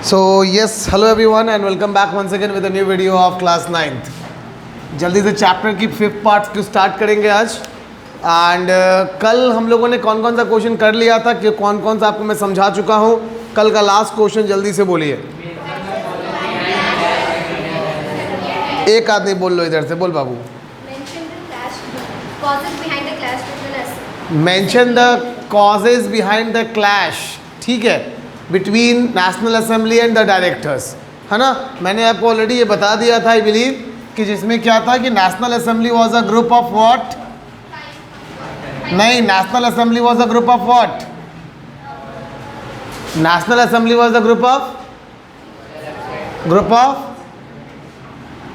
So yes, hello everyone and welcome back once again with a new video of class 9th. जल्दी से chapter की 5th part को start करेंगे आज and कल हम लोगों ने कौन कौन सा क्वेश्चन कर लिया था कि कौन कौन सा आपको मैं समझा चुका हूँ. कल का लास्ट क्वेश्चन जल्दी से बोलिए. एक आदमी बोल लो इधर से, बोल बाबू. Mention the causes behind the clash. ठीक है, between national assembly and the directors, है ना. मैंने आपको ऑलरेडी ये बता दिया था आई बिलीव कि जिसमें क्या था कि national assembly was a group of what. नहीं, national assembly was a group of what. National assembly was a group of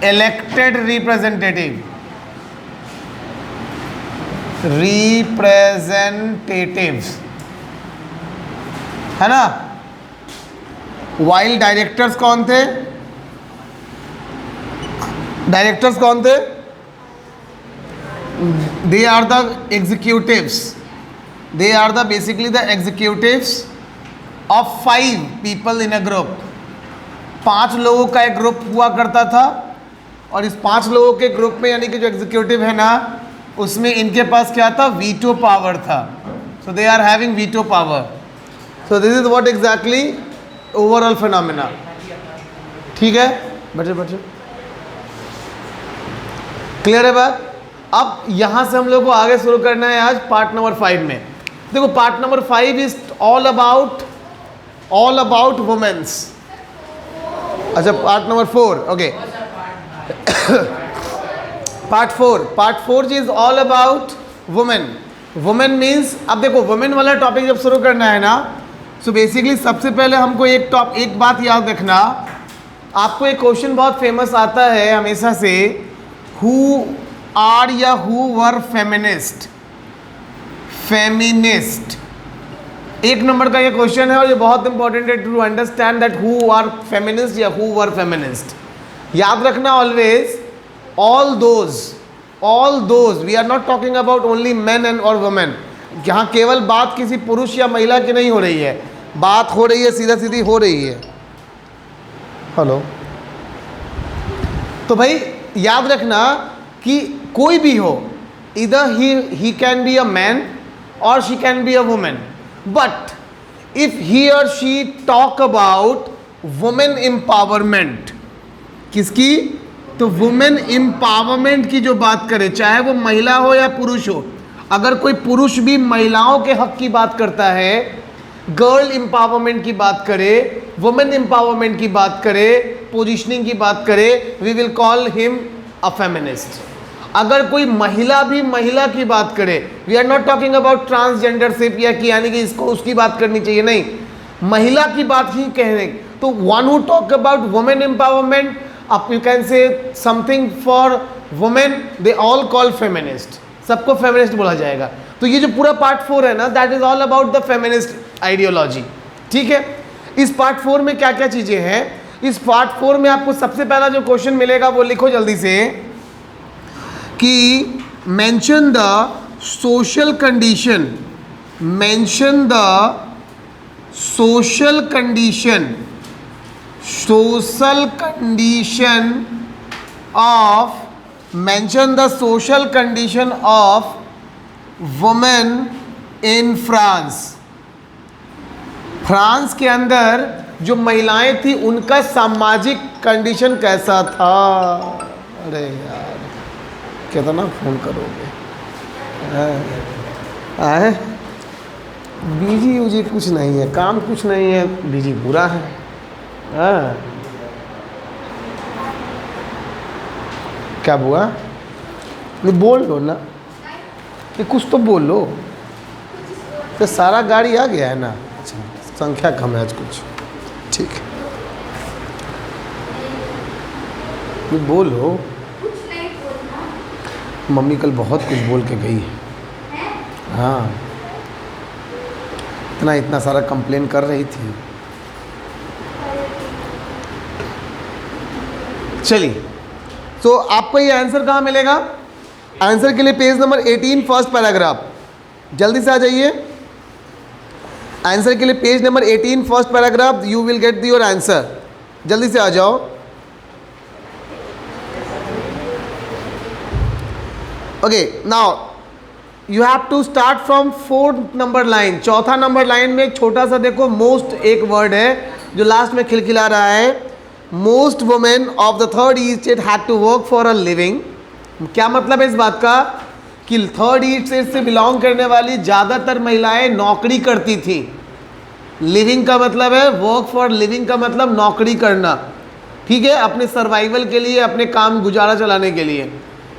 elected representatives, है ना. वाइल डायरेक्टर्स कौन थे? डायरेक्टर्स कौन थे? They are the executives. They are the basically the executives of 5 people in a group. 5 लोगों का एक group हुआ करता था और इस 5 लोगों के ग्रुप में यानी कि जो एग्जीक्यूटिव है ना, उसमें इनके पास क्या था? वीटो पावर था. So they are having veto power. So this is what exactly overall phenomena. ठीक है बच्चे, क्लियर है बात. अब यहां से हम लोग को आगे शुरू करना है आज पार्ट नंबर 5 में. देखो part number 5 is all about womens. अच्छा part number 4, okay. Part 4 is all about women. Women means, अब देखो वुमेन वाला टॉपिक जब शुरू करना है ना, सो बेसिकली सबसे पहले हमको एक बात याद रखना. आपको एक क्वेश्चन बहुत फेमस आता है हमेशा से, हु आर या हु वर फेमिनिस्ट. एक नंबर का ये क्वेश्चन है और ये बहुत इंपॉर्टेंट है to understand that who are feminist या हु वर फेमिनिस्ट. याद रखना always all those we are not talking about only men and or women. यहाँ केवल बात किसी पुरुष या महिला की नहीं हो रही है, बात हो रही है सीधा सीधी हो रही है. हेलो. तो भाई याद रखना कि कोई भी हो, either he can be a man or she can be a woman, but if he or she talk about women empowerment, किसकी? तो वुमेन एम्पावरमेंट की जो बात करे, चाहे वो महिला हो या पुरुष हो. अगर कोई पुरुष भी महिलाओं के हक की बात करता है, गर्ल एम्पावरमेंट की बात करे, वुमेन एम्पावरमेंट की बात करे, पोजीशनिंग की बात करे, we will call him a feminist. अगर कोई महिला भी महिला की बात करे, we are not talking about transgendership या कि यानी कि इसको उसकी बात करनी चाहिए, नहीं, महिला की बात ही कहने. तो one who talk about women empowerment, you can say something for women, they all call feminist. सबको feminist बोला जाएगा. तो ये जो पूरा पार्ट 4 है ना, that is all about the feminist ideology. ठीक है. इस पार्ट 4 में क्या क्या चीजें हैं? इस पार्ट 4 में आपको सबसे पहला जो क्वेश्चन मिलेगा वो लिखो जल्दी से कि mention the social condition. mention the social condition of mention the social condition of women in France. France के अंदर जो महिलाएं थी उनका सामाजिक कंडीशन कैसा था. अरे यार कितना फोन करोगे? बिजी उजी कुछ नहीं है, काम कुछ नहीं है, बिजी बुरा है. हाँ क्या हुआ? नहीं बोल लो ना, ये कुछ तो बोल लो. तो सारा गाड़ी आ गया है ना. अच्छा संख्या कम है आज कुछ. ठीक है नहीं बोलो. मम्मी कल बहुत कुछ बोल के गई है. हाँ इतना सारा कंप्लेन कर रही थी. चलिए तो आपको ये आंसर कहाँ मिलेगा? आंसर के लिए पेज नंबर 18 फर्स्ट पैराग्राफ. जल्दी से आ जाइए. आंसर के लिए page number 18 first paragraph, you will get your answer. जल्दी से आ जाओ। Okay, now you have to start from 4th number line. चौथा नंबर लाइन में एक छोटा सा देखो मोस्ट एक वर्ड है जो लास्ट में खिलखिला रहा है। Most women of the third east state had to work for a living. क्या मतलब है इस बात का कि थर्ड ईस्ट स्टेट से बिलोंग करने वाली ज़्यादातर महिलाएं नौकरी करती थी। लिविंग का मतलब है, वर्क फॉर लिविंग का मतलब नौकरी करना, ठीक है, अपने सर्वाइवल के लिए, अपने काम गुजारा चलाने के लिए,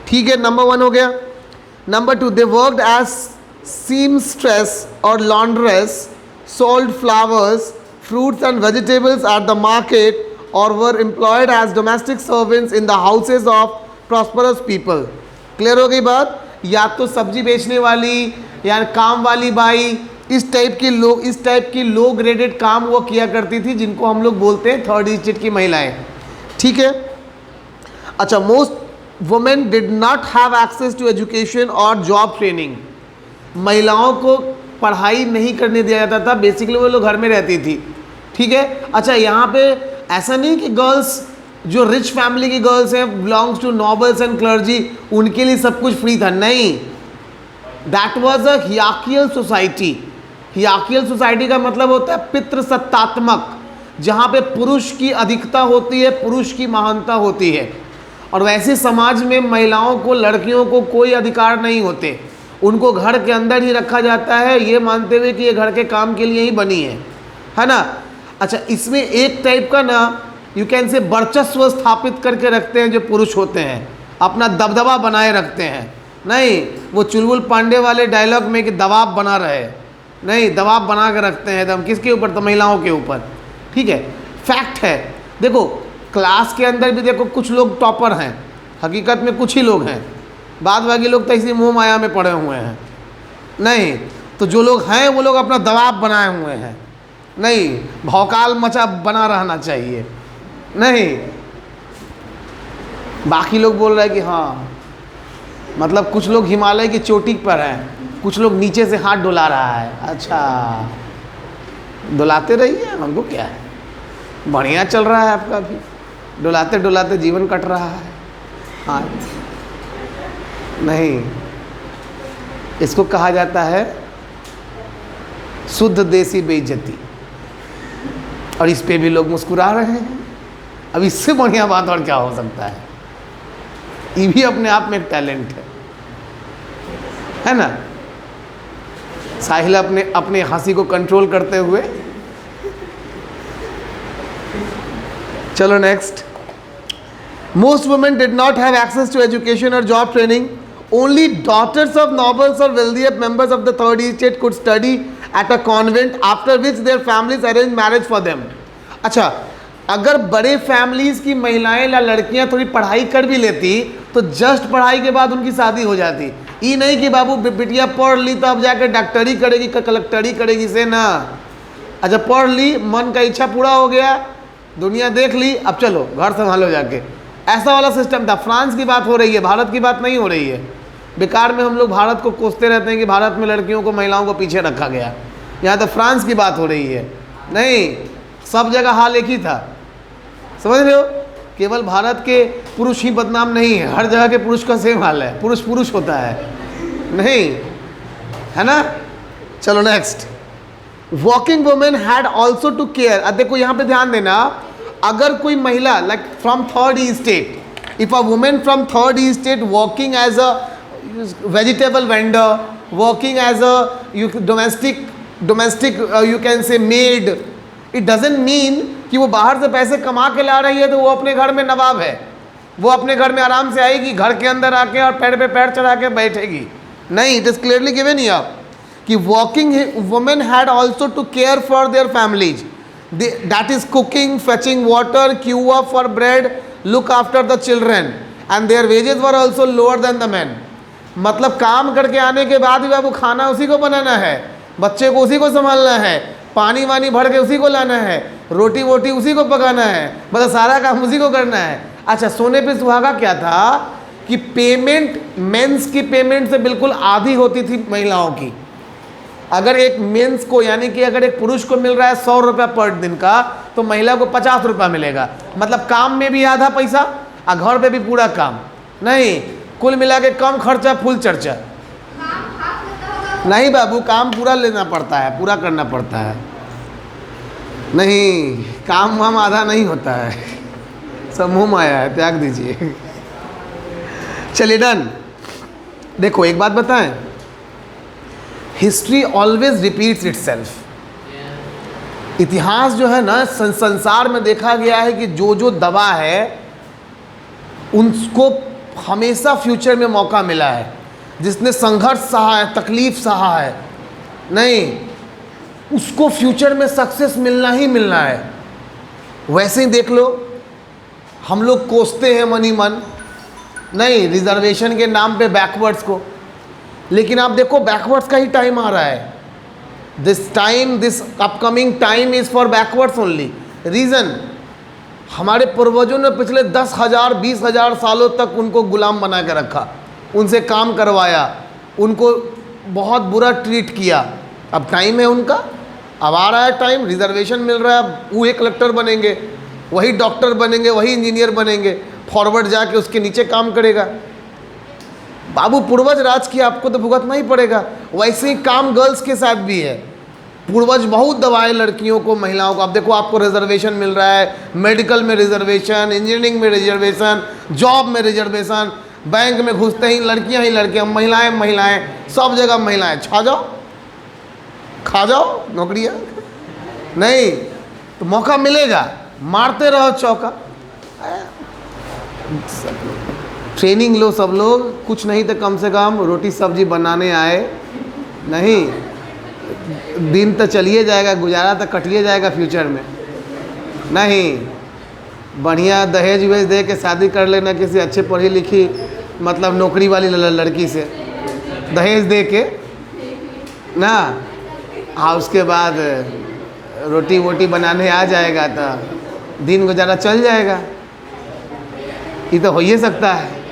ठीक है। नंबर 1 हो गया। Number 2, they worked as seamstress और laundress, sold flowers, fruits and vegetables at the market, or were employed as domestic servants in the houses of prosperous people। Clear हो गई बात? या तो सब्जी बेचने वाली या काम वाली बाई, इस टाइप की लो ग्रेडेड काम वो किया करती थी, जिनको हम लोग बोलते हैं थर्ड स्टेट की महिलाएं, ठीक है। अच्छा, most women did not have access to education और जॉब ट्रेनिंग। महिलाओं को पढ़ाई नहीं करने दिया जाता था, बेसिकली वो लोग घर में रहती थी, ठीक है। अच्छा, यहाँ पे ऐसा नहीं कि गर्ल्स जो रिच फैमिली की गर्ल्स हैं, belongs to nobles and clergy, उनके लिए सब कुछ फ्री था, नहीं। That was a hierarchical society. Hierarchical society का मतलब होता है पितृसत्तात्मक, जहाँ पे पुरुष की अधिकता होती है, पुरुष की महानता होती है। और वैसे समाज में महिलाओं को, लड़कियों को कोई अधिकार नहीं होते, उनको घर के अंदर ही रखा जाता है, ये मानते हुए कि ये घर के काम के लिए ही बनी है ना। अच्छा, इसमें एक टाइप का ना यू कैन से वर्चस्व स्थापित करके रखते हैं जो पुरुष होते हैं, अपना दबदबा बनाए रखते हैं। नहीं वो चुलबुल पांडे वाले डायलॉग में कि दबाव बना रहे, नहीं, दबाव बना के रखते हैं एकदम, किसके ऊपर? तो महिलाओं के ऊपर, ठीक है। फैक्ट है, देखो क्लास के अंदर भी देखो कुछ लोग टॉपर हैं, हकीकत में कुछ ही लोग हैं, बाद बाकी लोग तो इसी मोह माया में पड़े हुए हैं। नहीं, तो जो लोग हैं वो लोग अपना दबाव बनाए हुए हैं, नहीं, भौकाल मचा बना रहना चाहिए, नहीं। बाकी लोग बोल रहे हैं कि हाँ, मतलब कुछ लोग हिमालय की चोटी पर हैं, कुछ लोग नीचे से हाथ डुला रहा है। अच्छा, डुलाते रहिए, हमको क्या है, बढ़िया चल रहा है आपका भी, डुलाते डुलाते जीवन कट रहा है। हाँ, नहीं, इसको कहा जाता है शुद्ध देसी बेइज्जती, और इस पे भी लोग मुस्कुरा रहे हैं। अब इससे बढ़िया बात और क्या हो सकता है? ये भी अपने आप में एक टैलेंट है ना। साहिल अपने हंसी को कंट्रोल करते हुए, चलो next. Most women did not have access to education और job training. Only daughters of nobles और wealthier members of the third east state could study at a convent, after which their families arrange marriage for them. अच्छा, अगर बड़े families की महिलाएं या लड़कियां थोड़ी पढ़ाई कर भी लेती तो जस्ट पढ़ाई के बाद उनकी शादी हो जाती। ये नहीं कि बाबू बिटिया पढ़ ली तो अब जाकर डॉक्टरी करेगी, कलेक्टरी करेगी, से ना। अच्छा, पढ़ ली, मन का इच्छा पूरा हो गया, दुनिया देख ली, अब चलो घर संभालो जाके, ऐसा वाला सिस्टम था। फ्रांस की बात हो रही है, भारत की बात नहीं हो रही है। बेकार में हम लोग भारत को कोसते रहते हैं कि भारत में लड़कियों को, महिलाओं को पीछे रखा गया। यहाँ तो फ्रांस की बात हो रही है। नहीं, सब जगह हाल एक ही था, समझ रहे हो। केवल भारत के पुरुष ही बदनाम नहीं है, हर जगह के पुरुष का सेम हाल है, पुरुष पुरुष होता है, नहीं है ना। चलो next. Working women had also to care. अब देखो यहाँ पे ध्यान देना, अगर कोई महिला like from third east state, if a women from third east state working as a vegetable vendor, working as a domestic you can say maid, it doesn't mean कि वो बाहर से पैसे कमा के ला रही है तो वो अपने घर में नवाब है, वो अपने घर में आराम से आएगी, घर के अंदर आके और पैर पे पैर चढ़ा के बैठेगी। नहीं, it is clearly given here कि working women had also to care for their families, that is cooking, fetching water, queue up for bread, look after the children, and their wages were also lower than the man. मतलब काम करके आने के बाद भी बाबू खाना उसी को बनाना है, बच्चे को उसी को संभालना है, पानी वानी भर के उसी को लाना है, रोटी वोटी उसी को पकाना है, मतलब सारा काम उसी को करना है। अच्छा, सोने पे सुहागा क्या था कि पेमेंट मेंस की पेमेंट से बिल्कुल आधी होती थी महिलाओं की, अगर एक मेंस को यानी कि अगर एक पुरुष को मिल रहा है 100 रुपया पर दिन का, तो महिला को 50 रुपया मिलेगा। मतलब काम में भी आधा पैसा और घर पे भी पूरा काम। नहीं, कुल मिला के कम खर्चा फुल चर्चा। नहीं बाबू, काम पूरा लेना पड़ता है, पूरा करना पड़ता है। नहीं, काम वाम आधा नहीं होता है, सब मुँह माया है, त्याग दीजिए। चलिए डन। देखो एक बात बताएं, हिस्ट्री ऑलवेज रिपीट्स इटसेल्फ। इतिहास जो है ना, संसार में देखा गया है कि जो जो दबा है उनको हमेशा फ्यूचर में मौका मिला है। जिसने संघर्ष सहा है, तकलीफ सहा है, नहीं, उसको फ्यूचर में सक्सेस मिलना ही मिलना है। वैसे ही देख लो, हम लोग कोसते हैं मनी मन, नहीं, रिजर्वेशन के नाम पे बैकवर्ड्स को, लेकिन आप देखो बैकवर्ड्स का ही टाइम आ रहा है। This upcoming time is for backwards only. Reason, हमारे पूर्वजों ने पिछले 10,000 20,000 सालों तक उनको गुलाम बना के रखा, उनसे काम करवाया, उनको बहुत बुरा ट्रीट किया। अब टाइम है उनका, अब आ रहा है टाइम, रिजर्वेशन मिल रहा है, वो एक कलेक्टर बनेंगे, वही डॉक्टर बनेंगे, वही इंजीनियर बनेंगे, फॉरवर्ड जाके उसके नीचे काम करेगा। बाबू पूर्वज राज की आपको तो भुगतना ही पड़ेगा। वैसे ही काम गर्ल्स के साथ भी है। पूर्वज बहुत दबाए लड़कियों को, महिलाओं को। अब देखो आपको रिजर्वेशन मिल रहा है, मेडिकल में रिजर्वेशन, इंजीनियरिंग में रिजर्वेशन, जॉब में रिजर्वेशन, बैंक में घुसते ही लड़कियां, महिलाएं महिलाएं, सब जगह महिलाएं। छा जाओ, खा जाओ नौकरियां। नहीं तो मौका मिलेगा, मारते रहो चौका। ट्रेनिंग लो सब लोग, कुछ नहीं तो कम से कम रोटी सब्जी बनाने आए। नहीं, दिन तो चलिए जाएगा, गुजारा तो कटिए जाएगा फ्यूचर में। नहीं, बढ़िया दहेज वहेज दे के शादी कर लेना किसी अच्छे पढ़ी लिखी, मतलब नौकरी वाली लड़की से, दहेज दे के ना, हाँ, उसके बाद रोटी वोटी बनाने आ जाएगा तो दिन गुजारा चल जाएगा। ये तो हो ही सकता है।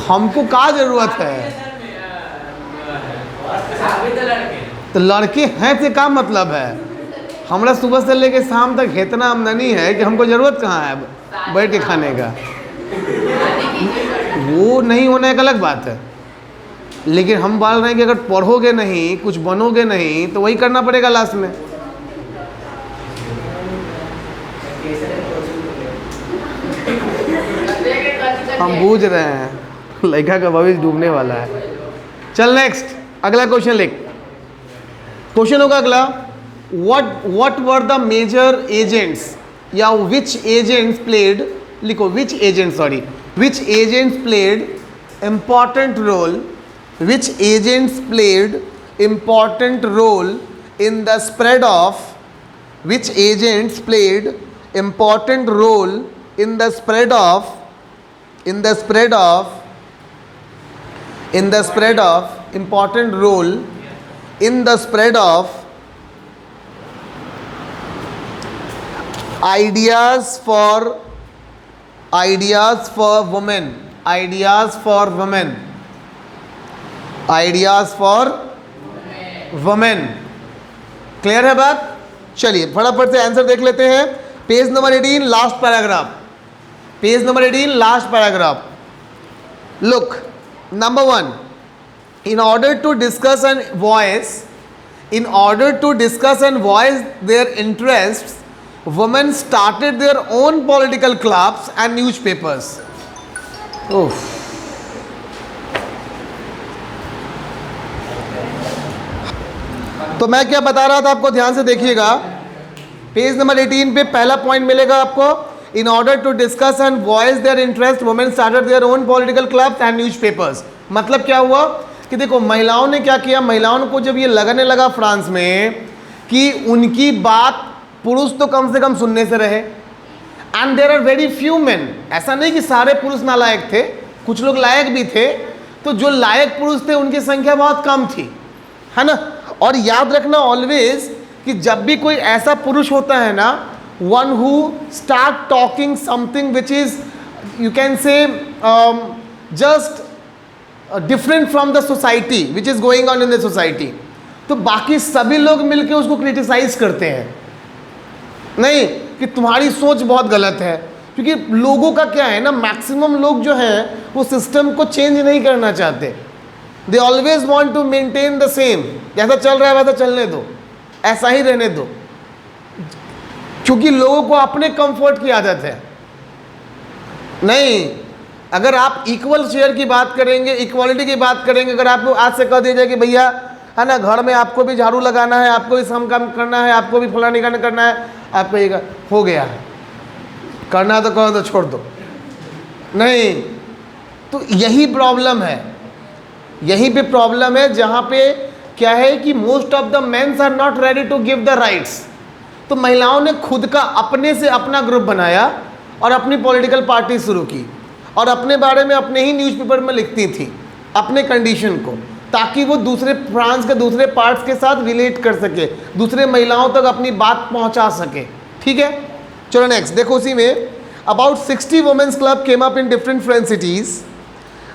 हमको क्या जरूरत है? तो लड़के हैं से क्या मतलब है? हमारा सुबह से लेके शाम तक इतना आमदनी है कि हमको जरूरत कहाँ है बैठ के खाने का। वो नहीं होना एक अलग बात है, लेकिन हम बोल रहे हैं कि अगर पढ़ोगे नहीं, कुछ बनोगे नहीं, तो वही करना पड़ेगा लास्ट में। हम बूझ रहे हैं लड़का का भविष्य डूबने वाला है। चल नेक्स्ट, अगला क्वेश्चन लिख। क्वेश्चन होगा अगला, what were the major agents, या विच एजेंट्स प्लेड, लिखो which agents played important role, which agents played important role in the spread of, which agents played important role in the spread of, important role in the spread of ideas for women, ideas for women। Clear है बात? चलिए फटाफट से answer देख लेते हैं। Page number 18 last paragraph, page number 18 last paragraph. Look, number 1, in order to discuss and voice their interests, women started their own political clubs and newspapers। तो मैं क्या बता रहा था आपको, ध्यान से देखिएगा। पेज नंबर 18 पे पहला पॉइंट मिलेगा आपको, in order to discuss and voice their interest women started their own political clubs and newspapers. मतलब क्या हुआ कि देखो महिलाओं ने क्या किया, महिलाओं को जब ये लगने लगा फ्रांस में कि उनकी बात पुरुष तो कम से कम सुनने से रहे, and there are very few men, ऐसा नहीं कि सारे पुरुष नालायक थे, कुछ लोग लायक भी थे, तो जो लायक पुरुष थे उनकी संख्या बहुत कम थी, है ना। और याद रखना ऑलवेज कि जब भी कोई ऐसा पुरुष होता है ना, one who start talking something which is, you can से, just different from the society which is going on in the society, तो बाकी सभी लोग मिलकर उसको क्रिटिसाइज करते हैं, नहीं कि तुम्हारी सोच बहुत गलत है। क्योंकि लोगों का क्या है ना, मैक्सिमम लोग जो हैं वो सिस्टम को चेंज नहीं करना चाहते, they always want to maintain the same, जैसा चल रहा है वैसा चलने दो, ऐसा ही रहने दो, क्योंकि लोगों को अपने कंफर्ट की आदत है। नहीं, अगर आप इक्वल शेयर की बात करेंगे, इक्वालिटी की बात करेंगे, अगर आपको आज से कह दिया जाए कि भैया है ना, घर में आपको भी झाड़ू लगाना है, आपको भी सम काम करना है, आपको भी फलाना निकालना करना है, आपको ये हो गया, करना तो करो तो छोड़ दो, नहीं। तो यही प्रॉब्लम है, यहीं पे प्रॉब्लम है, जहाँ पे क्या है कि most of the mens are not ready to give the rights. तो महिलाओं ने खुद का अपने से अपना ग्रुप बनाया और अपनी पॉलिटिकल पार्टी शुरू की और अपने बारे में अपने ही न्यूज़पेपर में लिखती थी अपने कंडीशन को, ताकि वो दूसरे फ्रांस के दूसरे पार्ट्स के साथ रिलेट कर सके, दूसरे महिलाओं तक अपनी बात पहुंचा सके। ठीक है, चलो नेक्स्ट देखो। उसी में about 60 womens club came up in different French cities.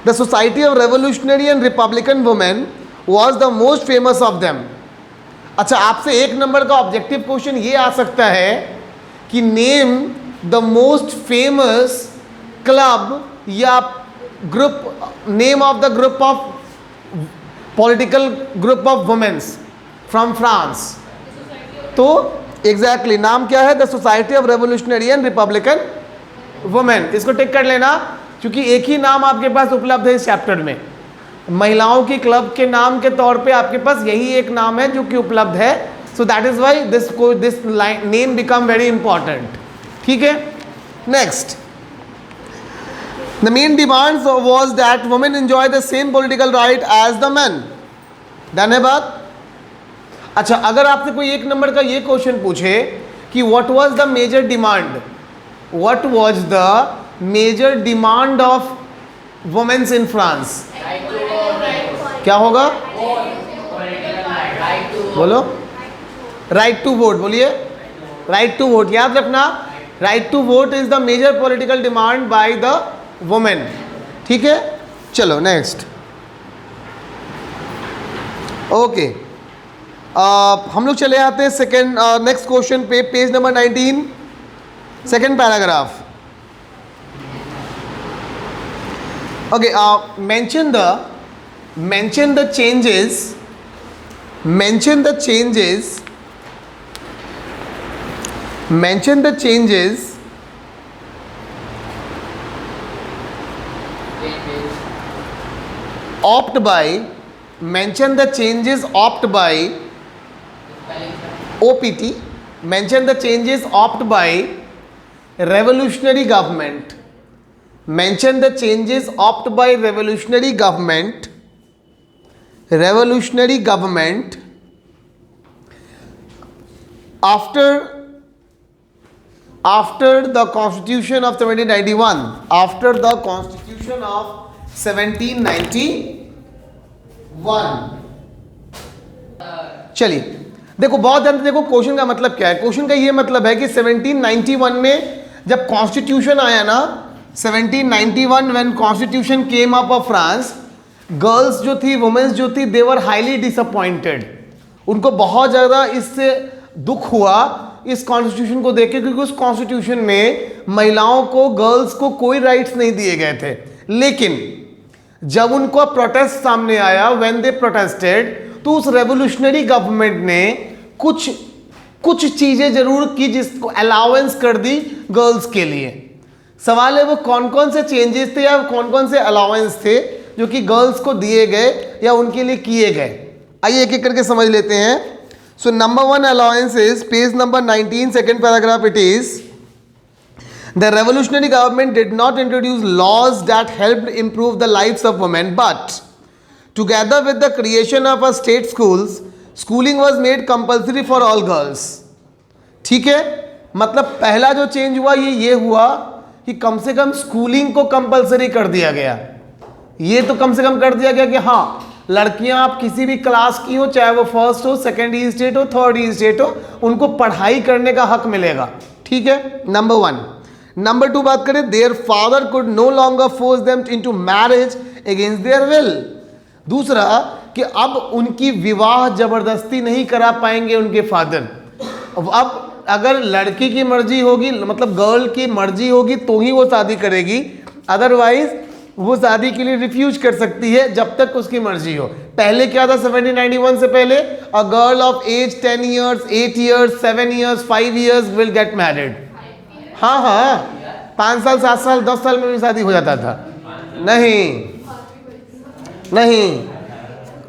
The society of revolutionary and republican women was the most famous of them. अच्छा, आपसे 1 नंबर का ऑब्जेक्टिव क्वेश्चन ये आ सकता है कि name the most famous club या group, name of the group of political group of womens from France. तो एग्जैक्टली नाम क्या है? The society of revolutionary and republican women. इसको टिक कर लेना, क्योंकि एक ही नाम आपके पास उपलब्ध है इस चैप्टर में। महिलाओं की क्लब के नाम के तौर पे आपके पास यही एक नाम है जो कि उपलब्ध है। So that is why this name become very important. ठीक है, next. The main demands was that women enjoy the same political right as the man. Done है बात? अच्छा, अगर आपसे कोई 1 नंबर का ये क्वेश्चन पूछे कि what was the major demand, what was the major demand of womens in France, क्या होगा? बोलो, राइट टू वोट। बोलिए, राइट टू वोट। याद रखना, right to vote is the major political demand by the women. ठीक है, चलो next. Okay, हम लोग चले आते हैं सेकेंड नेक्स्ट क्वेश्चन पे, page number 19, second paragraph. Okay, mention the changes opt by OPT, mention the changes opt by revolutionary government, mention the changes opt by revolutionary government after the constitution of 1791, after the constitution of 1791। चलिए देखो, बहुत ध्यान से देखो question का मतलब क्या है। क्वेश्चन का ये मतलब है कि 1791 में जब कॉन्स्टिट्यूशन आया ना, 1791 when constitution came up of France, girls जो थी, वुमेन्स जो थी, दे वर हाईली डिसअपॉइंटेड। उनको बहुत ज़्यादा इससे दुख हुआ इस कॉन्स्टिट्यूशन को देख के, क्योंकि उस कॉन्स्टिट्यूशन में महिलाओं को, गर्ल्स को कोई राइट्स नहीं दिए गए थे। लेकिन जब उनको प्रोटेस्ट सामने आया, व्हेन दे प्रोटेस्टेड, तो उस रेवोल्यूशनरी गवर्नमेंट ने कुछ चीज़ें जरूर की जिसको अलाउंस कर दी गर्ल्स के लिए। सवाल है वो कौन कौन से चेंजेस थे या कौन कौन से अलाउंस थे जो कि गर्ल्स को दिए गए या उनके लिए किए गए। आइए एक एक करके समझ लेते हैं। So number 1 allowance is page number 19, second paragraph. It is the revolutionary government did not introduce laws that helped improve the lives of women, but together with the creation of a state schools, schooling was made compulsory for all girls। ठीक है, मतलब पहला जो change हुआ ये हुआ कि कम से कम स्कूलिंग को कंपलसरी कर दिया गया। ये तो कम से कम कर दिया गया कि हाँ, लड़कियां आप किसी भी क्लास की हो, चाहे वो फर्स्ट हो, सेकेंड ई स्टेट हो, थर्ड ई स्टेट हो, उनको पढ़ाई करने का हक मिलेगा। ठीक है, नंबर 1। नंबर 2 बात करें, their father could no longer force them into marriage against their will. दूसरा कि अब उनकी विवाह जबरदस्ती नहीं करा पाएंगे उनके फादर। अब अगर लड़की की मर्जी होगी, मतलब गर्ल की मर्जी होगी तो ही वो शादी करेगी, अदरवाइज वो शादी के लिए रिफ्यूज कर सकती है जब तक उसकी मर्जी हो। पहले क्या था 1791 से पहले, a girl of age 10 years, 8 years, 7 years, 5 years will get married. हाँ हाँ, 5 साल 7 साल 10 साल में भी शादी हो जाता था। नहीं,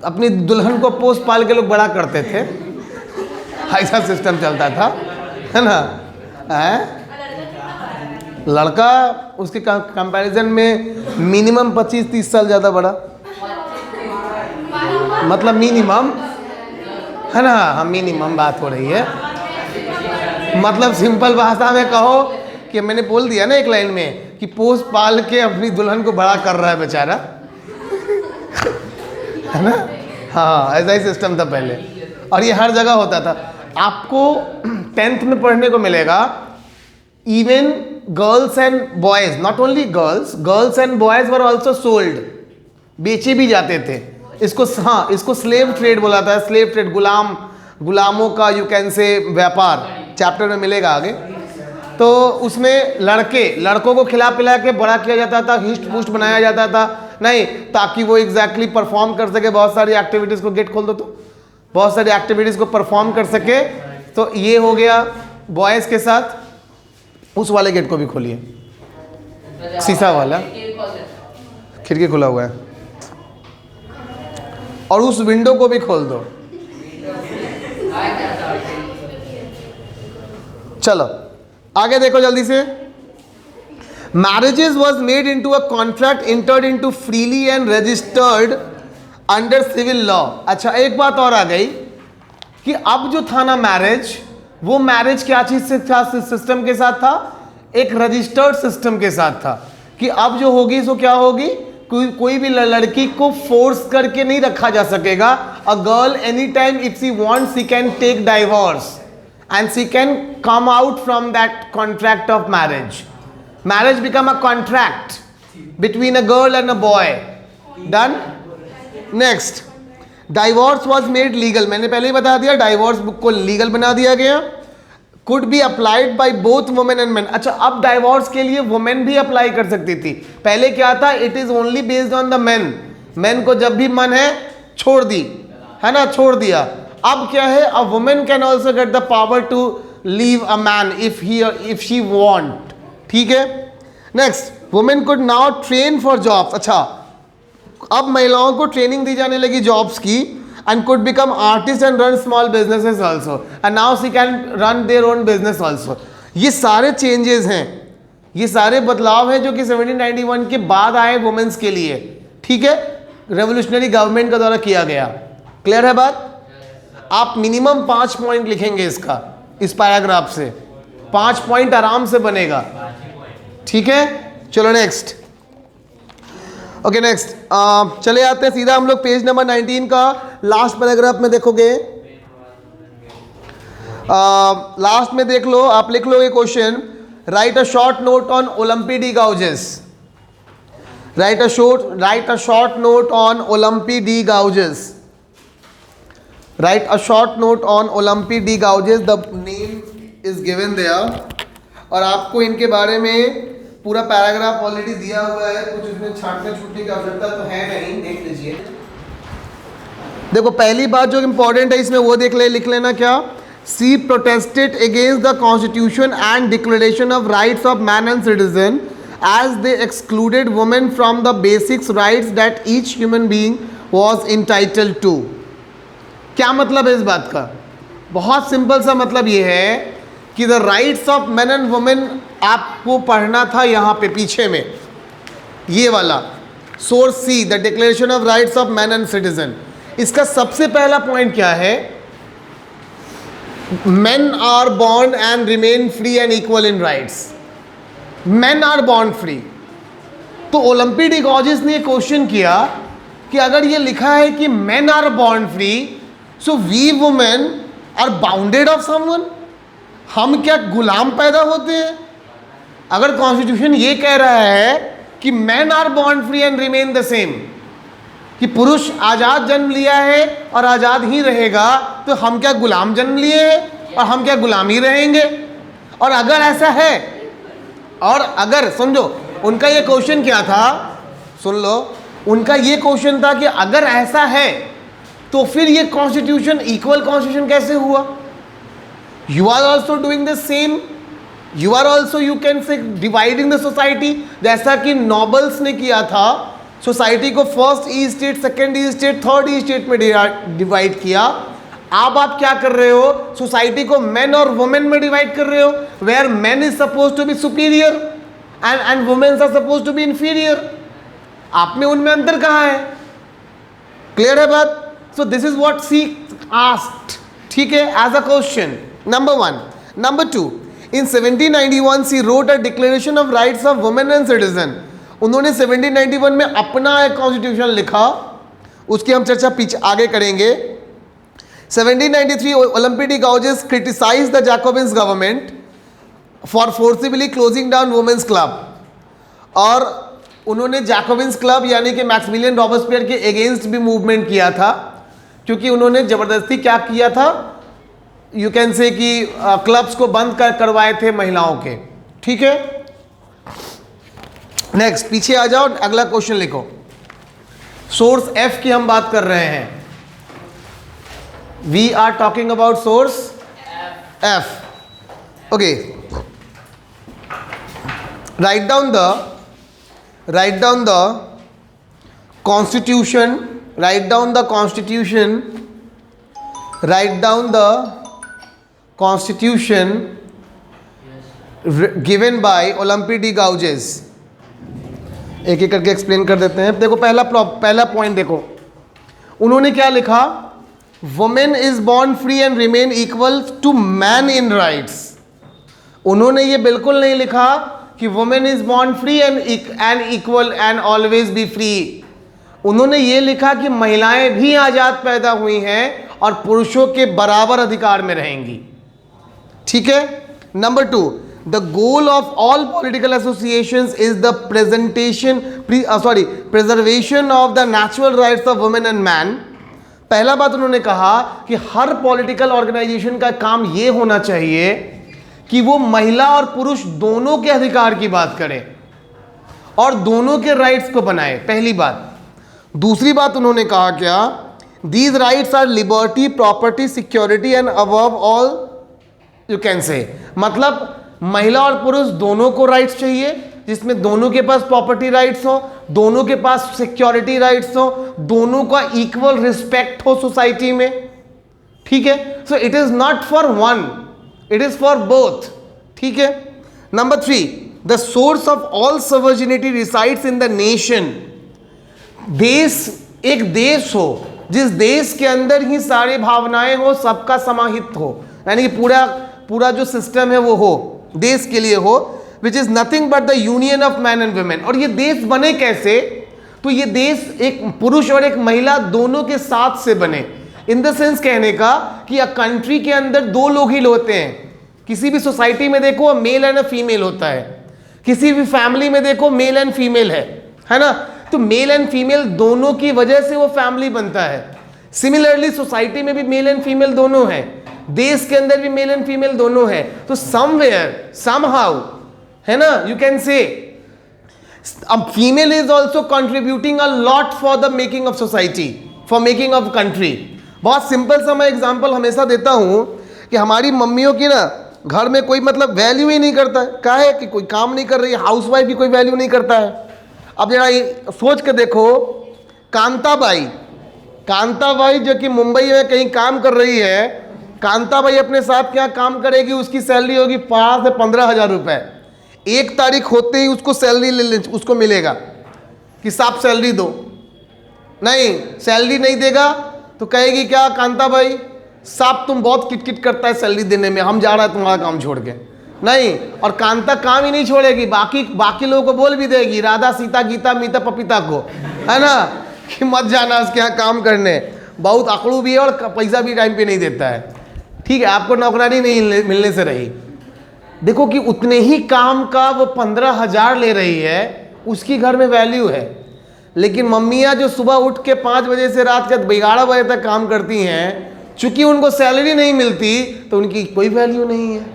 अपनी दुल्हन को पोस पाल के लोग बड़ा करते थे, ऐसा सिस्टम चलता था, है ना। लड़का उसके कंपैरिजन में मिनिमम 25-30 साल ज़्यादा बड़ा, मतलब मिनिमम, है ना। हाँ, मिनिमम बात हो रही है, मतलब सिंपल भाषा में कहो कि मैंने बोल दिया ना एक लाइन में कि पोस पाल के अपनी दुल्हन को बड़ा कर रहा है बेचारा, है ना। हाँ, ऐसा ही सिस्टम था पहले, और ये हर जगह होता था। आपको 10th में पढ़ने को मिलेगा, even girls and boys, not only girls and boys were also sold, बेचे भी जाते थे। इसको, हाँ, इसको स्लेव ट्रेड बोला था, स्लेव ट्रेड, गुलामों का यू कैन से व्यापार, चैप्टर में मिलेगा आगे। तो उसमें लड़कों को खिला पिला के बड़ा किया जाता था, हिस्ट पुस्ट बनाया जाता था, नहीं ताकि वो एग्जैक्टली परफॉर्म कर सके, बहुत सारी एक्टिविटीज़ को, गेट खोल दो तो, बहुत सारी एक्टिविटीज़ को परफॉर्म कर सके। तो ये हो गया बॉयज़ के साथ। उस वाले गेट को भी खोलिए, शीशा वाला, खिड़की खुला हुआ है, और उस विंडो को भी खोल दो। चलो आगे देखो जल्दी से। Marriages was made into a contract entered into freely and registered under civil law. अच्छा, एक बात और आ गई कि अब जो था ना मैरिज, वो मैरिज क्या चीज से था, सिस्टम के साथ था, एक रजिस्टर्ड सिस्टम के साथ था। कि अब जो होगी सो क्या होगी, कोई भी लड़की को फोर्स करके नहीं रखा जा सकेगा। A girl any time if she wants she can take divorce and she can come out from that contract of marriage. Marriage become a contract between a girl and a boy. Done? Next, divorce was made legal. मैंने पहले ही बता दिया, divorce को legal बना दिया गया। Could be applied by both women and men. अच्छा, अब divorce के लिए women भी apply कर सकती थी। पहले क्या था, it is only based on the men. Men को जब भी मन है छोड़ दी, है ना, छोड़ दिया। अब क्या है, a women can also get the power to leave a man if she want. ठीक है। Next, women could now train for jobs. अच्छा, अब महिलाओं को ट्रेनिंग दी जाने लगी जॉब्स की, and could become artist and run small businesses also, and now she can run their own business also. ये सारे चेंजेस हैं, ये सारे बदलाव हैं जो कि 1791 के बाद आए वुमेन्स के लिए। ठीक है, रेवोल्यूशनरी गवर्नमेंट के द्वारा किया गया। क्लियर है बात? आप मिनिमम 5 पॉइंट लिखेंगे इसका, इस पैराग्राफ से 5 पॉइंट आराम से बनेगा। ठीक है, चलो नेक्स्ट। ओके नेक्स्ट, चले आते हैं सीधा हम लोग पेज नंबर 19 का लास्ट पैराग्राफ में। देखोगे लास्ट में देख लो, आप लिख लो ये question, write a short note on Olympe Gouges. Write a short note on Olympe Gouges. Write a short note on Olympe de Gouges. The name is given there. और आपको इनके बारे में पूरा पैराग्राफ ऑलरेडी दिया हुआ है, कुछ इसमें छांटने छूटने की आवश्यकता तो है नहीं, देख लीजिए। देखो, पहली बात जो इम्पोर्टेंट है इसमें वो लिख लेना क्या, she protested against the constitution and declaration of rights of man and citizen as they excluded women from the basic rights that each human being was entitled to. क्या मतलब है इस बात का? बहुत सिंपल सा मतलब ये है कि the rights of men and women आपको पढ़ना था यहाँ पे पीछे में, ये वाला source C, the declaration of rights of man and citizen. इसका सबसे पहला पॉइंट क्या है, men are born and remain free and equal in rights. Men are born free. तो ओलंपी डी गॉजेस ने क्वेश्चन किया कि अगर ये लिखा है कि men are born free, so we women are bounded of someone, हम क्या गुलाम पैदा होते हैं? अगर कॉन्स्टिट्यूशन ये कह रहा है कि man are born free and remain the same, कि पुरुष आजाद जन्म लिया है और आजाद ही रहेगा, तो हम क्या गुलाम जन्म लिए हैं और हम क्या गुलाम ही रहेंगे? और अगर ऐसा है, और अगर समझो उनका ये क्वेश्चन क्या था, सुन लो, उनका ये क्वेश्चन था कि अगर ऐसा है तो फिर ये कॉन्स्टिट्यूशन इक्वल कॉन्स्टिट्यूशन कैसे हुआ? You are also doing the same, you are also, you can say dividing the society, जैसा कि नॉबल्स ने किया था, सोसाइटी को first estate, second estate, third estate में डिवाइड किया। अब आप क्या कर रहे हो? सोसाइटी को मेन और वुमेन में डिवाइड कर रहे हो, where men is suppose to be superior and womens are suppose to be inferior. आप में उनमें अंतर कहाँ है? क्लियर है बात? So this is what she asked, ठीक है, as a question, number 1। Number 2, in 1791 she wrote a declaration of rights of women and citizen. उन्होंने 1791 में अपना एक कॉन्स्टिट्यूशन लिखा, उसकी हम चर्चा पीछे आगे करेंगे। 1793 Olympe de Gouges criticise the Jacobins government for forcibly closing down womens club, और उन्होंने जैकोबिन्स क्लब यानी कि मैक्सिमिलियन रॉबस्पियर के अगेंस्ट भी मूवमेंट किया था, क्योंकि उन्होंने जबरदस्ती क्या किया था, यू कैन से कि क्लब्स को बंद करवाए थे महिलाओं के, ठीक है। नेक्स्ट, पीछे आ जाओ, अगला क्वेश्चन लिखो। सोर्स एफ की हम बात कर रहे हैं, we are talking about source F. Okay, write down the constitution, write down the constitution given by Olympe de Gouges। एक एक करके एक्सप्लेन कर देते हैं। देखो पहला पॉइंट देखो, उन्होंने क्या लिखा, women is born free and remain equal to man in rights. उन्होंने ये बिल्कुल नहीं लिखा कि women is born free and equal and always be free. उन्होंने ये लिखा कि महिलाएं भी आजाद पैदा हुई हैं और पुरुषों के बराबर अधिकार में रहेंगी, ठीक है। Number 2, the goal of all political associations is the preservation of the natural rights of women and man. पहला बात उन्होंने कहा कि हर पॉलिटिकल ऑर्गेनाइजेशन का काम यह होना चाहिए कि वो महिला और पुरुष दोनों के अधिकार की बात करे और दोनों के राइट्स को बनाए, पहली बात। दूसरी बात उन्होंने कहा क्या, these rights are liberty, property, security and above all you can say, मतलब महिला और पुरुष दोनों को राइट्स चाहिए, जिसमें दोनों के पास प्रॉपर्टी राइट्स हो, दोनों के पास सिक्योरिटी राइट्स हो, दोनों का इक्वल रिस्पेक्ट हो सोसाइटी में, ठीक है। So it is not for one, it is for both, ठीक है। Number 3, the source of all sovereignty resides in the nation. देश एक देश हो जिस देश के अंदर ही सारी भावनाएं हो, सबका समाहित हो, यानी कि पूरा जो सिस्टम है वो हो, देश के लिए हो, which is nothing but the union of man and women. और ये देश बने कैसे, तो ये देश एक पुरुष और एक महिला दोनों के साथ से बने, इन द सेंस कहने का कि कंट्री के अंदर दो लोग ही होते हैं। किसी भी सोसाइटी में देखो मेल एंड फीमेल होता है, किसी भी फैमिली में देखो मेल एंड फीमेल है ना, तो मेल एंड फीमेल दोनों की वजह से वो फैमिली बनता है। सिमिलरली सोसाइटी में भी मेल एंड फीमेल दोनों हैं, देश के अंदर भी मेल एंड फीमेल दोनों हैं, तो समवेयर समहाउ, है ना, यू कैन से female is also contributing a lot for the making of society, for making of country. बहुत सिंपल सा मैं एग्जाम्पल हमेशा देता हूं कि हमारी मम्मियों की ना घर में कोई मतलब वैल्यू ही नहीं करता है, क्या है कि कोई काम नहीं कर रही है, हाउसवाइफ भी कोई वैल्यू नहीं करता है। अब जरा सोच के देखो, कांताबाई जो कि मुंबई में कहीं काम कर रही है, कांताबाई अपने साथ क्या काम करेगी, उसकी सैलरी होगी 5 से 15,000 रुपए। 1 तारीख होते ही उसको सैलरी उसको मिलेगा कि साहब सैलरी दो, नहीं सैलरी नहीं देगा तो कहेगी क्या, कांताबाई साहब तुम बहुत किटकिट करता है सैलरी देने में, हम जा रहे हैं तुम्हारा काम छोड़ के, नहीं। और कांता काम ही नहीं छोड़ेगी, बाकी लोगों को बोल भी देगी, राधा सीता गीता मीता पपीता को, है ना, कि मत जाना उसके यहाँ काम करने, बहुत अकड़ू भी है और पैसा भी टाइम पे नहीं देता है, ठीक है, आपको नौकरानी नहीं मिलने से रही। देखो कि उतने ही काम का वो 15,000 ले रही है उसकी घर में वैल्यू है। लेकिन मम्मियाँ जो सुबह उठ के 5 बजे से रात के 11 बजे तक काम करती हैं, चूंकि उनको सैलरी नहीं मिलती तो उनकी कोई वैल्यू नहीं है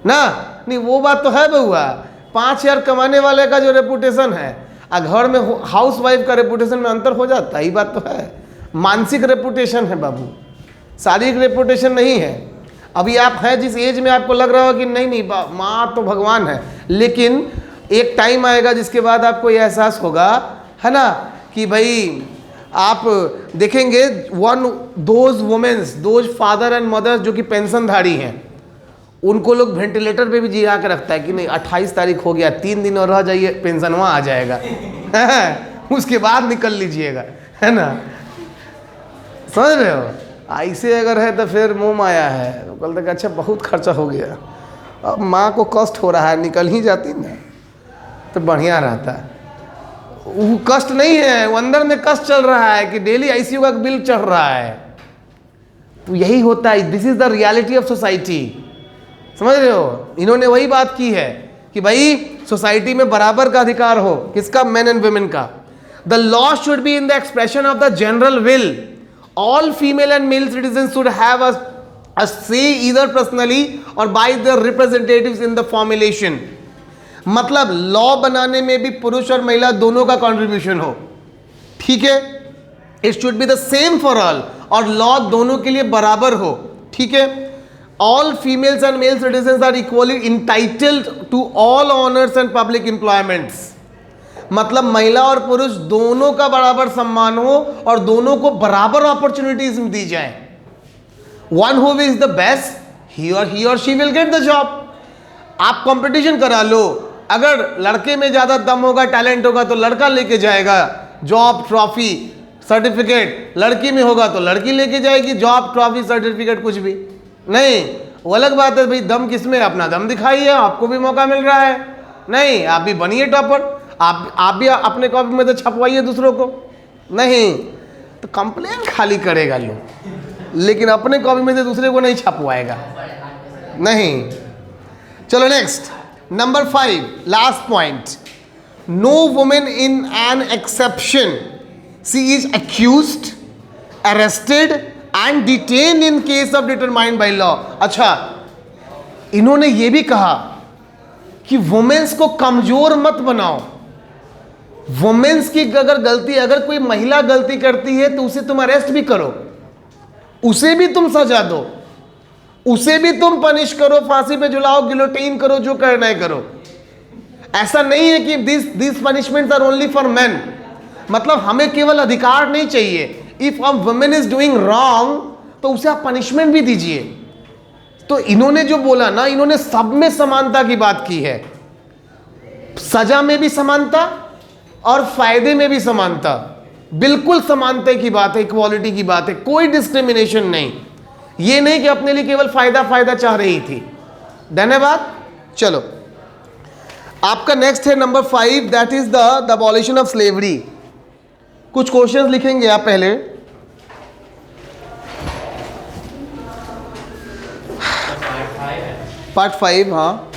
ना। नहीं, वो बात तो है बउआ, 5,000 कमाने वाले का जो रेपुटेशन है और घर में हाउस वाइफ का रेपुटेशन में अंतर हो जाता है, ये बात तो है। मानसिक रेपुटेशन है बाबू, शारीरिक रेपुटेशन नहीं है। अभी आप हैं जिस एज में आपको लग रहा हो कि नहीं नहीं माँ तो भगवान है, लेकिन एक टाइम आएगा जिसके बाद आपको ये एहसास होगा, है ना, कि भाई आप देखेंगे those womens, those father and mothers जो कि पेंशनधारी हैं, उनको लोग वेंटिलेटर पे भी जिया के रखता है कि नहीं 28 तारीख हो गया, 3 दिन और रह जाइए, पेंशनवा आ जाएगा उसके बाद निकल लीजिएगा, है ना। समझ रहे हो? ऐसे अगर है तो फिर मुँह माया है। तो कल तक अच्छा बहुत खर्चा हो गया, अब माँ को कष्ट हो रहा है, निकल ही जाती ना तो बढ़िया रहता है। वो कष्ट नहीं है, वो अंदर में कष्ट चल रहा है कि डेली आईसीयू का बिल चढ़ रहा है। तो यही होता है, this is the reality of society. समझ रहे हो? इन्होंने वही बात की है कि भाई सोसाइटी में बराबर का अधिकार हो, किसका? मेन एंड वुमेन का। The law should be in the expression of the general will. All female and male citizen should have a say either personally or by the representatives in the formulation. मतलब law बनाने में भी पुरुष और महिला दोनों का कंट्रीब्यूशन हो, ठीक है। It should be the same for all, और लॉ दोनों के लिए बराबर हो, ठीक है। All females and male citizens are equally entitled to all honors and public employments। मतलब महिला और पुरुष दोनों का बराबर सम्मान हो और दोनों को बराबर अपॉर्चुनिटीज दी जाए। One who is the best, he or she will get the job। आप कंपटीशन करा लो, अगर लड़के में ज्यादा दम होगा, टैलेंट होगा तो लड़का लेके जाएगा जॉब, ट्रॉफी, सर्टिफिकेट। लड़की में होगा तो लड़की लेके जाएगी जॉब, ट्रॉफी, सर्टिफिकेट, कुछ भी नहीं। वो अलग बात है भाई, दम किसमें? अपना दम दिखाइए, आपको भी मौका मिल रहा है। नहीं, आप भी बनिए टॉपर, आप भी अपने कॉपी में तो छपवाइए दूसरों को। नहीं तो कंप्लेन खाली करेगा लोग, लेकिन अपने कॉपी में से दूसरे को नहीं छपवाएगा। नहीं, चलो next, number 5, last point. No women in an exception, she is accused, arrested and detain in case of determined by law. अच्छा, इन्होंने ये भी कहा कि वुमेन्स को कमजोर मत बनाओ। वुमेन्स की अगर कोई महिला गलती करती है तो उसे तुम अरेस्ट भी करो, उसे भी तुम सजा दो, उसे भी तुम पनिश करो, फांसी पे झुलाओ, गिलोटीन करो, जो करना है करो। ऐसा नहीं है कि this punishments are only for men. मतलब हमें केवल अधिकार नहीं चाहिए, if a women is doing wrong तो उसे आप पनिशमेंट भी दीजिए। तो इन्होंने जो बोला ना, इन्होंने सब में समानता की बात की है, सजा में भी समानता और फायदे में भी समानता। बिल्कुल समानता की बात है, इक्वालिटी की बात है, कोई डिस्क्रिमिनेशन नहीं। ये नहीं कि अपने लिए केवल फायदा चाह रही थी। धन्यवाद। चलो, आपका नेक्स्ट है number 5, that is the abolition of slavery. कुछ क्वेश्चंस लिखेंगे आप पहले। पार्ट 5, हाँ,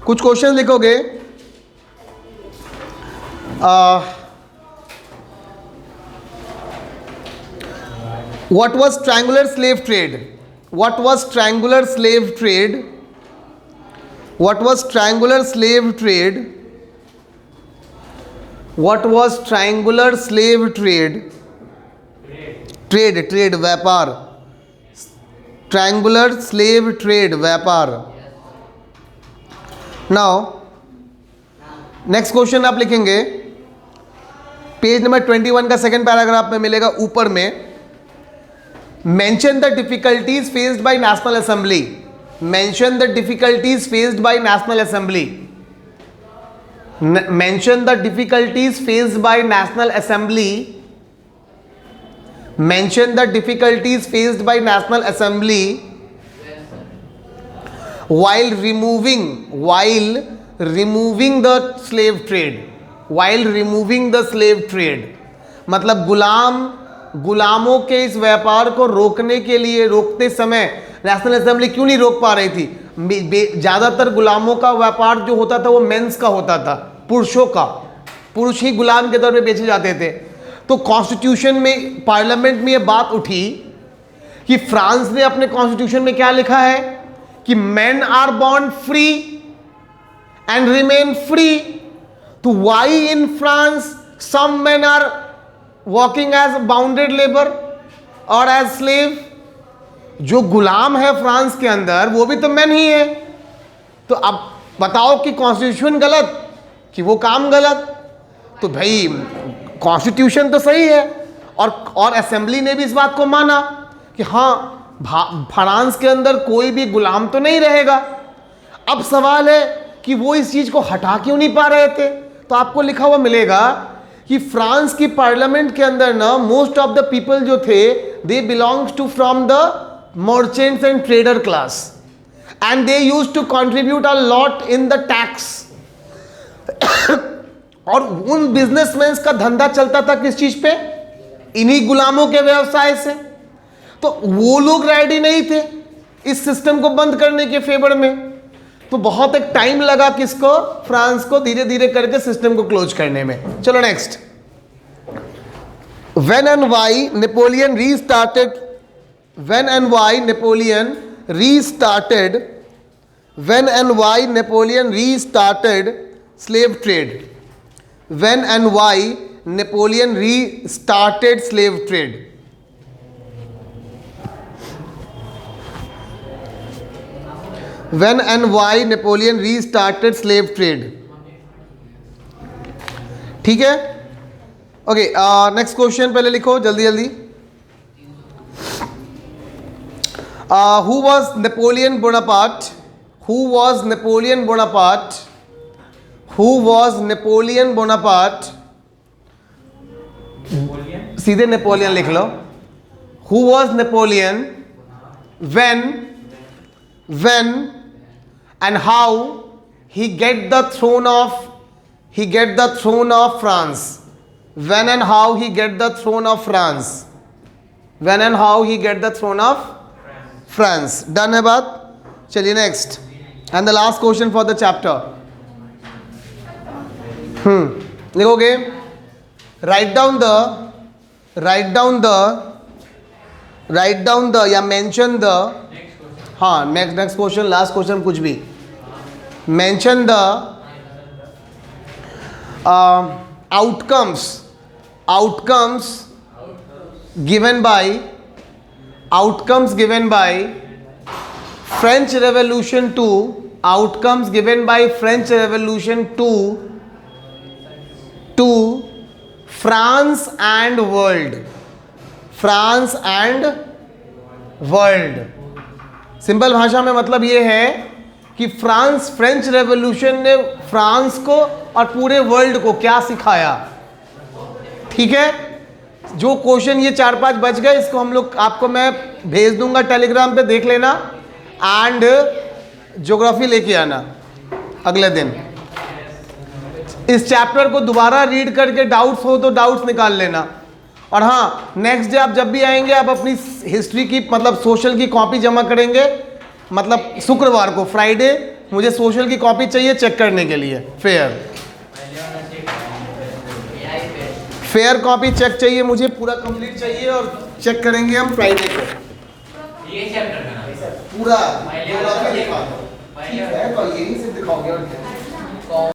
कुछ क्वेश्चंस लिखोगे। What was triangular slave trade? What was triangular slave trade? What was triangular slave trade? What was triangular slave trade? Trade, व्यापार। Triangular slave trade, व्यापार। Now, next question आप लिखेंगे, पेज नंबर 21 का second paragraph में मिलेगा ऊपर में। Mention the difficulties faced by National Assembly. Mention the difficulties faced by National Assembly. Mention the difficulties faced by National Assembly. Mention the difficulties faced by National Assembly while removing the slave trade. While removing the slave trade. मतलब गुलामों के इस व्यापार को रोकने के लिए, रोकते समय नेशनल असेंबली क्यों नहीं रोक पा रही थी? ज़्यादातर गुलामों का व्यापार जो होता था वो मेंस का होता था, पुरुषों का, पुरुष ही गुलाम के तौर पे बेचे जाते थे। तो कॉन्स्टिट्यूशन में, पार्लियामेंट में ये बात उठी कि फ्रांस ने अपने कॉन्स्टिट्यूशन में क्या लिखा है कि men are born free and remain free. तो why in France some men are working as bounded labour और एज स्लेव? जो गुलाम है फ्रांस के अंदर वो भी तो मैन ही है। तो अब बताओ कि कॉन्स्टिट्यूशन गलत कि वो काम गलत? तो भाई कॉन्स्टिट्यूशन तो सही है और असेंबली ने भी इस बात को माना कि हाँ फ्रांस के अंदर कोई भी गुलाम तो नहीं रहेगा। अब सवाल है कि वो इस चीज को हटा क्यों नहीं पा रहे थे? तो आपको लिखा हुआ मिलेगा कि फ्रांस की पार्लियामेंट के अंदर ना मोस्ट ऑफ द पीपल जो थे they belongs to from the merchants and trader class and they used to contribute a lot in the tax. और उन बिजनेसमैन का धंधा चलता था किस चीज पे? इन्हीं गुलामों के व्यवसाय से। तो वो लोग रेडी नहीं थे इस सिस्टम को बंद करने के फेवर में। तो बहुत एक टाइम लगा किसको? फ्रांस को धीरे धीरे करके सिस्टम को क्लोज करने में। चलो next. When and why Napoleon restarted, when and why Napoleon restarted, when and why Napoleon restarted slave trade? When and why Napoleon restarted slave trade? When and why Napoleon restarted slave trade? ठीक है, okay. Next question पहले लिखो जल्दी जल्दी। Who was Napoleon Bonaparte? Who was Napoleon Bonaparte? Who was Napoleon Bonaparte? सीधे Napoleon लिख लो। Who was Napoleon? When and how he get the throne of France? When and how he get the throne of France? When and how he get the throne of France? Done है बात? चलिए next and the last question for the chapter. लिखोगे right down the या mention the, हाँ next question, last question कुछ भी, mention the outcomes given by French Revolution 2, outcomes given by French Revolution 2 to France and world, France and world. Simple भाषा में मतलब ये है कि फ्रेंच रेवोल्यूशन ने फ्रांस को और पूरे वर्ल्ड को क्या सिखाया। ठीक है, जो क्वेश्चन ये 4-5 बच गए इसको हम लोग, आपको मैं भेज दूंगा टेलीग्राम पे, देख लेना एंड ज्योग्राफी लेके आना अगले दिन। इस चैप्टर को दोबारा रीड करके डाउट्स हो तो डाउट्स निकाल लेना। और हाँ, नेक्स्ट डे आप जब भी आएंगे आप अपनी हिस्ट्री की मतलब सोशल की कॉपी जमा करेंगे, मतलब शुक्रवार को, फ्राइडे मुझे सोशल की कॉपी चाहिए चेक करने के लिए। फेयर कॉपी चेक चाहिए मुझे, पूरा कंप्लीट चाहिए और चेक करेंगे हम फ्राइडे को ये चैप्टर का पूरा। ठीक है, तो यही से दिखाओगे और क्या।